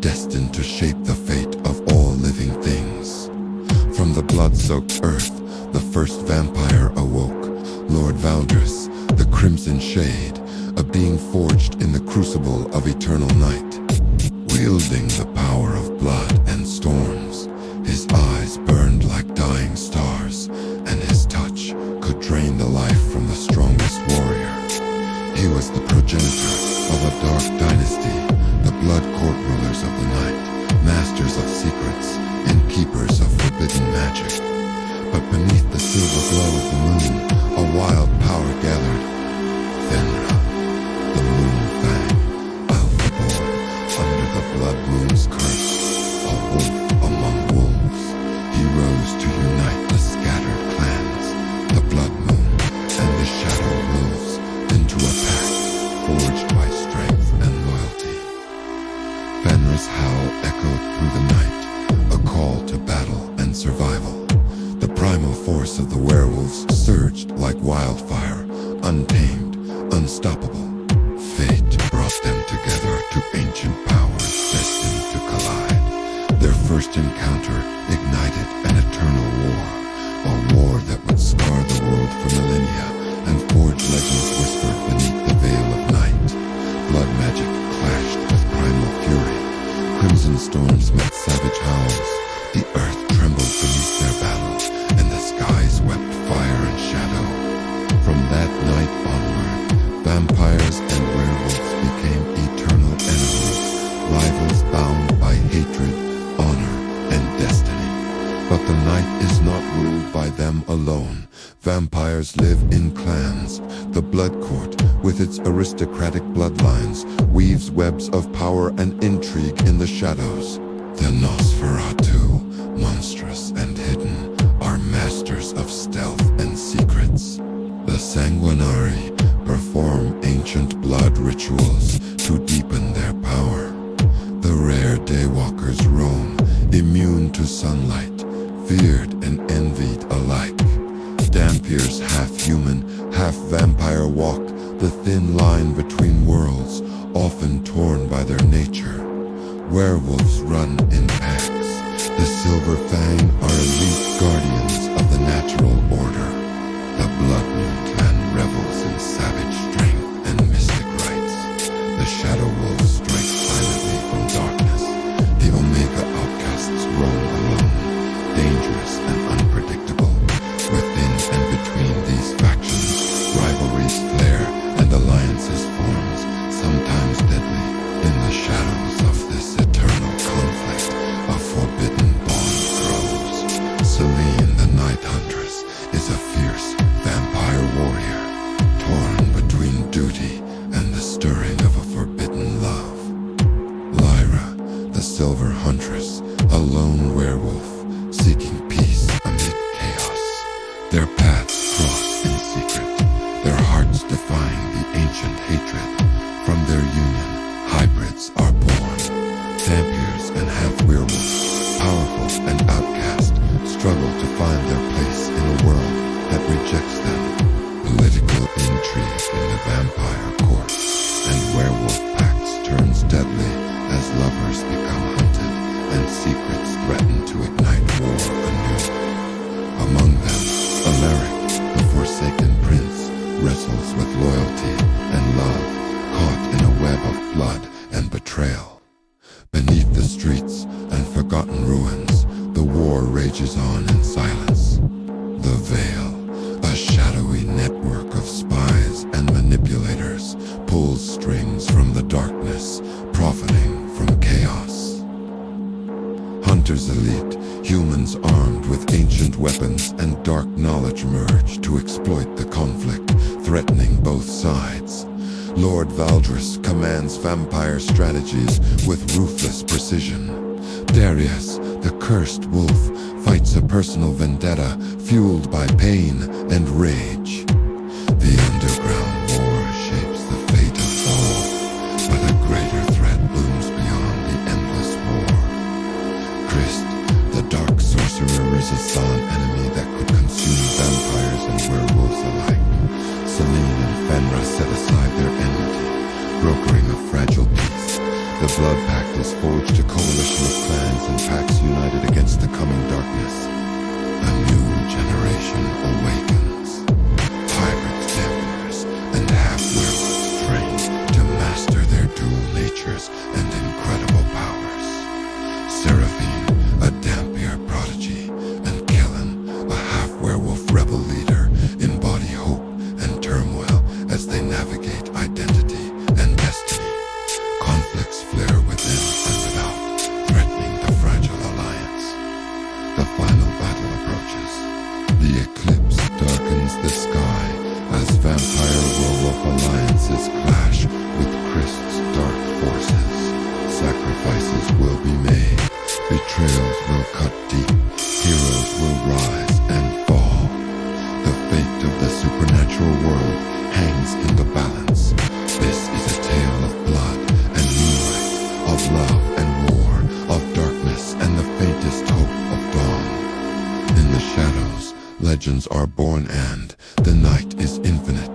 destined to shape the fate of all living things. From the blood-soaked earth, the first vampire awoke, Lord Valdus, the Crimson Shade, a being forged in the crucible of eternal night. Wielding the power of blood and storms, his eyes burned like dying stars, and his touch could drain the life from the strongest warrior. He was the progenitor of a dark dynasty, the blood court rulers of the night, masters of secrets and keepers of forbidden magic. But beneath the silver glow of the moon, a wild power gathered. Fenra, the moon fang, alpha-born, under the blood moon's curse, a wolf among wolves. He rose to unite the scattered clans, the blood moon and the shadow wolves, into a pact forged by strength and loyalty. Fenra's howl echoed through the night, a call to battle and survival. The primal force of the werewolves surged like wildfire, untamed, unstoppable. Fate brought them together to ancient powers destined to collide. Their first encounter ignited an eternal war, a war that would scar the world for millennia and forge legends whispered beneath the veil of night. Blood magic clashed with primal fury. Crimson storms met savage howls. The earth trembled beneath their battle, and the skies wept fire and shadow. From that night onward, vampires and werewolves became eternal enemies, rivals bound by hatred, honor, and destiny. But the night is not ruled by them alone. Vampires live in clans. The Blood Court, with its aristocratic bloodlines, weaves webs of power and intrigue in the shadows. The Nosferatu, monstrous and hidden, are masters of stealth and secrets. The Sanguinari perform ancient blood rituals to deepen their power. The rare daywalkers roam, immune to sunlight, feared and envied alike. Dampier's half-human, half-vampire walk the thin line between worlds, often torn by their nature. Werewolves run in packs. The Silver Fang are elite guardians of the natural order. The Blood Moon clan revels in savage strength and mystic rites. The Shadow Wolves strike silently from darkness. The Omega outcasts roam alone, dangerous and unpredictable. Within and between these factions, rivalries flare and alliances forms, sometimes deadly. In the shadows of this eternal conflict, a forbidden bond grows. Selene, the Night Huntress, is a fierce vampire warrior, torn between duty and the stirring of a forbidden love. Lyra, the Silver Huntress, a lone werewolf, seeking peace amid chaos. Their paths cross in secret, their hearts defying the ancient hatred. From their union, hybrids are born. Vampires and half-werewolves, powerful and outcast, struggle to find their place in a world that rejects them. Political intrigue in the vampire court and werewolf pacts turns deadly as lovers become hunted and secrets threaten to ignite war anew. Among them, Alaric, the Forsaken Prince, wrestles with loyalty and love, caught in a web of blood and betrayal. Beneath the streets and forgotten ruins, the war rages on in silence. The Veil, a shadowy network of spies and manipulators, pulls strings from the darkness, profiting from chaos. Hunters elite, humans armed with ancient weapons and dark knowledge merge to exploit the conflict, threatening both sides. Lord Valdus commands vampire strategies with ruthless precision. Darius, the cursed wolf, fights a personal vendetta fueled by pain and rage. The underground war shapes the fate of all, but a greater threat looms beyond the endless war. Christ, the dark sorcerer, is a sullen enemy that could consume vampires and werewolves alike. Selene and Fenra set aside their enmity, brokering a fragile peace. The blood pact has forged a coalition of clans and packs united against the coming darkness. A new generation awakens. Hybrids, vampires, and half-werewolves trained to master their dual natures and incredible powers. Seraphine, a Dampier prodigy, and Kellen, a half-werewolf rebel leader, embody hope and turmoil as they navigate identity and destiny. Conflicts flare within and without, threatening the fragile alliance. The final battle approaches. The eclipse darkens the sky as vampire-werewolf alliances clash with Christ's dark forces. Sacrifices will be made. Betrayals will cut deep. Heroes will rise and fall. The fate of the supernatural world hangs in the balance. This is a tale of blood and moonlight, of love and war, of darkness and the faintest hope of dawn. In the shadows, legends are born and the night is infinite.